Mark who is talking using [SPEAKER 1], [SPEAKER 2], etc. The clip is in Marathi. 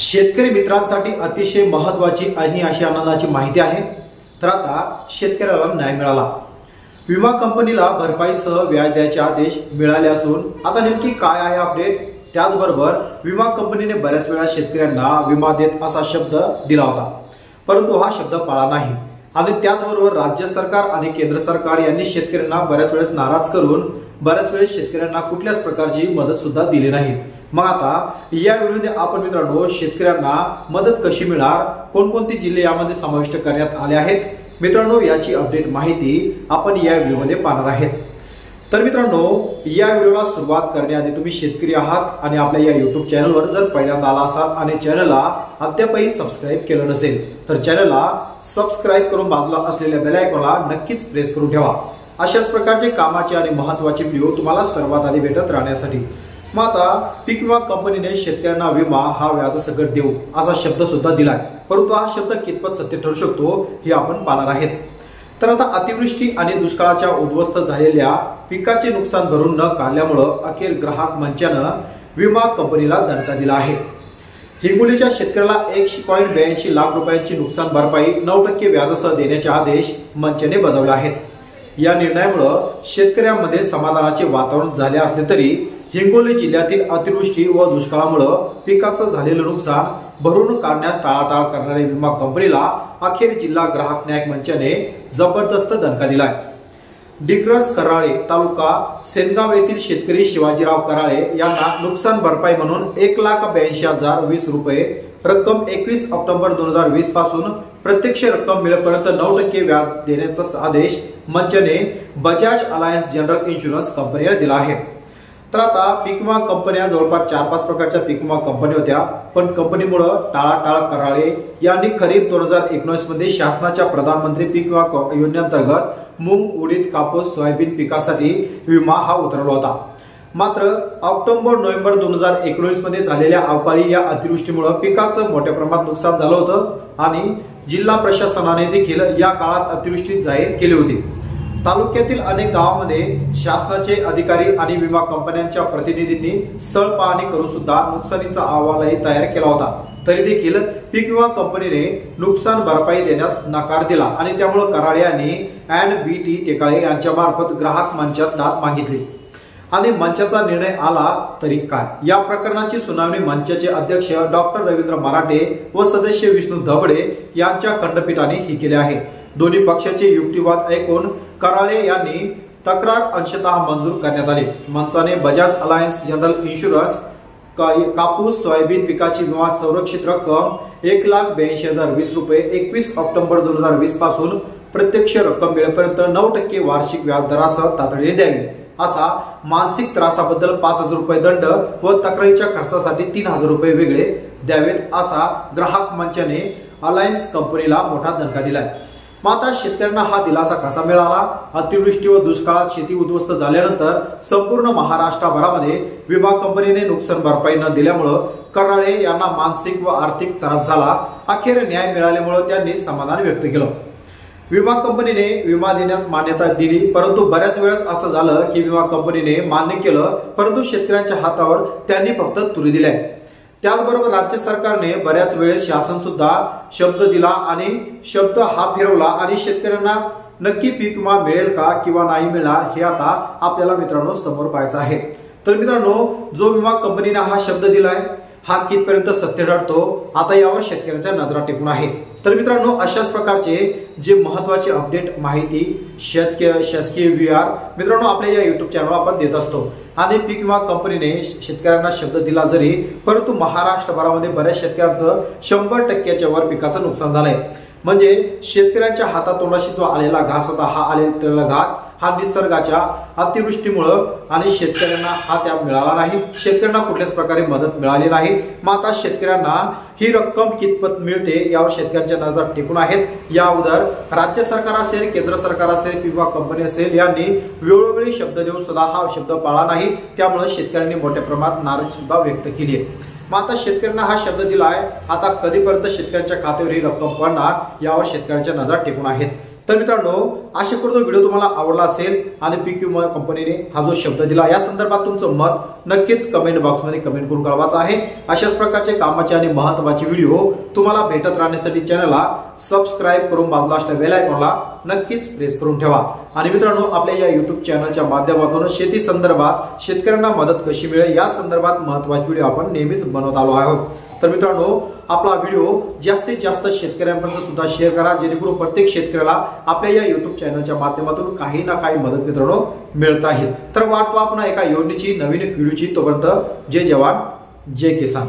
[SPEAKER 1] शेतकरी मित्रांसाठी अतिशय महत्त्वाची आणि अशी आनंदाची माहिती आहे। तर आता शेतकऱ्याला न्याय मिळाला। विमा कंपनीला भरपाईसह व्याज द्यायचे आदेश मिळाले असून आता नेमकी काय आहे अपडेट। त्याचबरोबर विमा कंपनीने बऱ्याच वेळा शेतकऱ्यांना विमा देत असा शब्द दिला होता, परंतु हा शब्द पाळला नाही आणि त्याचबरोबर राज्य सरकार आणि केंद्र सरकार यांनी शेतकऱ्यांना बऱ्याच वेळेस नाराज करून बऱ्याच वेळेस शेतकऱ्यांना कुठल्याच प्रकारची मदत सुद्धा दिली नाही। मग आता या व्हिडिओमध्ये आपण मित्रांनो शेतकऱ्यांना मदत कशी मिळणार, कोणकोणते जिल्हे यामध्ये समाविष्ट करण्यात आले आहेत मित्रांनो, याची अपडेट माहिती आपण या व्हिडिओमध्ये पाहणार आहेत। तर मित्रांनो, या व्हिडिओला सुरुवात करण्याआधी तुम्ही शेतकरी आहात आणि आपल्या या YouTube चॅनलवर जर पहिल्यांदा आला असाल आणि चॅनलला अद्यापही सबस्क्राइब केलं नसेल तर चॅनलला सबस्क्राइब करून बाजूला असलेल्या बेल आयकॉनला नक्कीच प्रेस करून ठेवा, अशाच प्रकारचे कामाचे आणि महत्त्वाचे व्हिडिओ तुम्हाला सर्वात आधी भेटत राहण्यासाठी। मग आता पीक विमा कंपनीने शेतकऱ्यांना विमा हा व्याजसकट देऊ असा शब्द सुद्धा दिलाय, परंतु हा शब्द कितपत सत्य ठरू शकतो हे आपण पाहणार आहेत। तर आता अतिवृष्टी आणि दुष्काळाच्या उद्ध्वस्त झालेल्या पिकाचे नुकसान भरून न काढल्यामुळे अखेर ग्राहक मंचानं विमा कंपनीला दणका दिला आहे। हिंगोलीच्या शेतकऱ्याला 1.82 लाख रुपयांची नुकसान भरपाई 9% व्याजासह देण्याचे आदेश मंचाने बजावले आहेत। या निर्णयामुळे शेतकऱ्यांमध्ये समाधानाचे वातावरण झाले असले तरी हिंगोली जिल्ह्यातील अतिवृष्टी व दुष्काळामुळे पिकाचं झालेलं नुकसान भरून काढण्यास टाळाटाळ करणाऱ्या विमा कंपनीला अखेर जिल्हा ग्राहक न्याय मंचाने जबरदस्त दणका दिलाय। डिग्रस कराळे तालुका सेनगाव येथील शेतकरी शिवाजीराव कराळे यांना नुकसान भरपाई म्हणून 1,82,020 रुपये रक्कम 21 ऑक्टोबर 2020 पासून प्रत्यक्ष रक्कम मिळेपर्यंत 9% व्याज देण्याचा आदेश मंचाने बजाज अलायन्स जनरल इन्शुरन्स कंपनीला दिला आहे। तर आता पीक विमा कंपन्या जवळपास 4-5 प्रकारच्या पीक विमा कंपन्या होत्या, पण कंपनीमुळे टाळाटाळ कराळे यांनी खरीप 2019 मध्ये शासनाच्या प्रधानमंत्री पीक विमा योजनेअंतर्गत मूग, उडीद, कापूस, सोयाबीन पिकासाठी विमा हा उतरवला होता। मात्र ऑक्टोबर-नोव्हेंबर 2019 मध्ये झालेल्या अवकाळी या अतिवृष्टीमुळे पिकाचं मोठ्या प्रमाणात नुकसान झालं होतं आणि जिल्हा प्रशासनाने देखील या काळात अतिवृष्टी जाहीर केली होती। तालुक्यातील अनेक गावांमध्ये शासनाचे अधिकारी आणि विमा कंपन्यांच्या प्रतिनिधींनी स्थळ पाहणी करून सुद्धा नुकसानीचा अहवालही तयार केला होता, तरी देखील पीक विमा कंपनीने नुकसान भरपाई देण्यास नकार दिला आणि त्यामुळे कराळे यांनी NBT टेकाळे यांच्या मार्फत ग्राहक मंचात दाद मागितली आणि मंचाचा निर्णय आला तरी काय। या प्रकरणाची सुनावणी मंचाचे अध्यक्ष डॉक्टर रवींद्र मराठे व सदस्य विष्णू धवडे यांच्या खंडपीठाने ही केले आहे। दोन्ही पक्षाचे युक्तिवाद ऐकून कराळे यांनी तक्रार अंशतः मंजूर करण्यात आली। मंचाने बजाज अलायन्स जनरल इन्शुरन्स कापूस सोयाबीन पिकाची विमा संरक्षित रक्कम 1,82,020 रुपये 21 ऑक्टोबर 2020 पासून प्रत्यक्ष रक्कम मिळेपर्यंत 9% वार्षिक व्याजदरासह तातडीने द्यावी, असा मानसिक त्रासाबद्दल 5,000 रुपये दंड व तक्रारीच्या खर्चासाठी 3,000 रुपये वेगळे द्यावेत, असा ग्राहक मंचाने अलायन्स कंपनीला मोठा दणका दिलाय। माता शेतकऱ्यांना हा दिलासा कसा मिळाला। अतिवृष्टी व दुष्काळात शेती उद्ध्वस्त झाल्यानंतर संपूर्ण महाराष्ट्रभरामध्ये विमा कंपनीने नुकसान भरपाई न दिल्यामुळे कराळे यांना मानसिक व आर्थिक त्रास झाला। अखेर न्याय मिळाल्यामुळे त्यांनी समाधान व्यक्त केलं। विमा कंपनीने विमा देण्यास मान्यता दिली, परंतु बऱ्याच वेळेस असं झालं की विमा कंपनीने मान्य केलं परंतु शेतकऱ्यांच्या हातावर त्यांनी फक्त तुरी दिल्या। त्याचबरोबर राज्य सरकारने बऱ्याच वेळेस शासन सुद्धा शब्द दिला आणि शब्द हा फिरवला आणि शेतकऱ्यांना नक्की पीक विमा मिळेल का किंवा नाही मिळणार हे आता आपल्याला मित्रांनो समोर पाहायचं आहे। तर मित्रांनो, जो विमा कंपनीने हा शब्द दिलाय हा कितपर्यंत सत्य ठरतो आता यावर शेतकऱ्यांच्या नजरा टेकून आहे। तर मित्रांनो, अशाच प्रकारचे जे महत्त्वाचे अपडेट माहिती शासकीय VR मित्रांनो आपल्या या YouTube चॅनलवर आपण देत असतो आणि पीक विमा कंपनीने शेतकऱ्यांना शब्द दिला जरी, परंतु महाराष्ट्रभरामध्ये बऱ्याच शेतकऱ्यांचं 100%च्या वर पिकाचं नुकसान झालंय। म्हणजे शेतकऱ्यांच्या हातातोंडाशी जो आलेला घास होता हा आलेला घास हा निसर्गाच्या अतिवृष्टीमुळे आणि शेतकऱ्यांना हा त्या मिळाला नाही, शेतकऱ्यांना कुठल्याच प्रकारे मदत मिळाली नाही। मग आता शेतकऱ्यांना ही रक्कम कितपत मिळते यावर शेतकऱ्यांच्या नजर टिकून आहेत। या अगोदर राज्य सरकार असेल, केंद्र सरकार असेल, विमा कंपनी असेल यांनी वेळोवेळी शब्द देऊन सुद्धा हा शब्द पाळला नाही, त्यामुळे शेतकऱ्यांनी मोठ्या प्रमाणात नाराजी सुद्धा व्यक्त केली आहे। मग आता शेतकऱ्यांना हा शब्द दिलाय, आता कधीपर्यंत शेतकऱ्यांच्या खात्यावर ही रक्कम पडणार यावर शेतकऱ्यांच्या नजर टिकून आहेत। तर मित्रांनो, आशा करतो व्हिडिओ तुम्हाला आवडला असेल आणि पीक विमा कंपनीने हा जो शब्द दिला या संदर्भात तुमचं मत नक्कीच कमेंट बॉक्समध्ये कमेंट करून कळवायचं आहे। अशाच प्रकारचे कामाचे आणि महत्त्वाचे व्हिडिओ तुम्हाला भेटत राहण्यासाठी चॅनलला सबस्क्राइब करून बाजूला असलेल्या बेल आयकॉनला नक्कीच प्रेस करून ठेवा। आणि मित्रांनो, आपल्या या YouTube चॅनलच्या माध्यमातून शेती संदर्भात शेतकऱ्यांना मदत कशी मिळेल या संदर्भात महत्त्वाचे व्हिडिओ आपण नेहमीच बनवत आलो आहोत। तर मित्रांनो, आपला व्हिडिओ जास्तीत जास्त शेतकऱ्यांपर्यंत सुद्धा शेअर करा, जेणेकरून प्रत्येक शेतकऱ्याला आपल्या या YouTube चॅनलच्या माध्यमातून काही ना काही मदत मित्रांनो मिळत राहील। तर वाट पहा पुन्हा एका योजनेची नवीन व्हिडिओची। तोपर्यंत जय जवान जय किसान।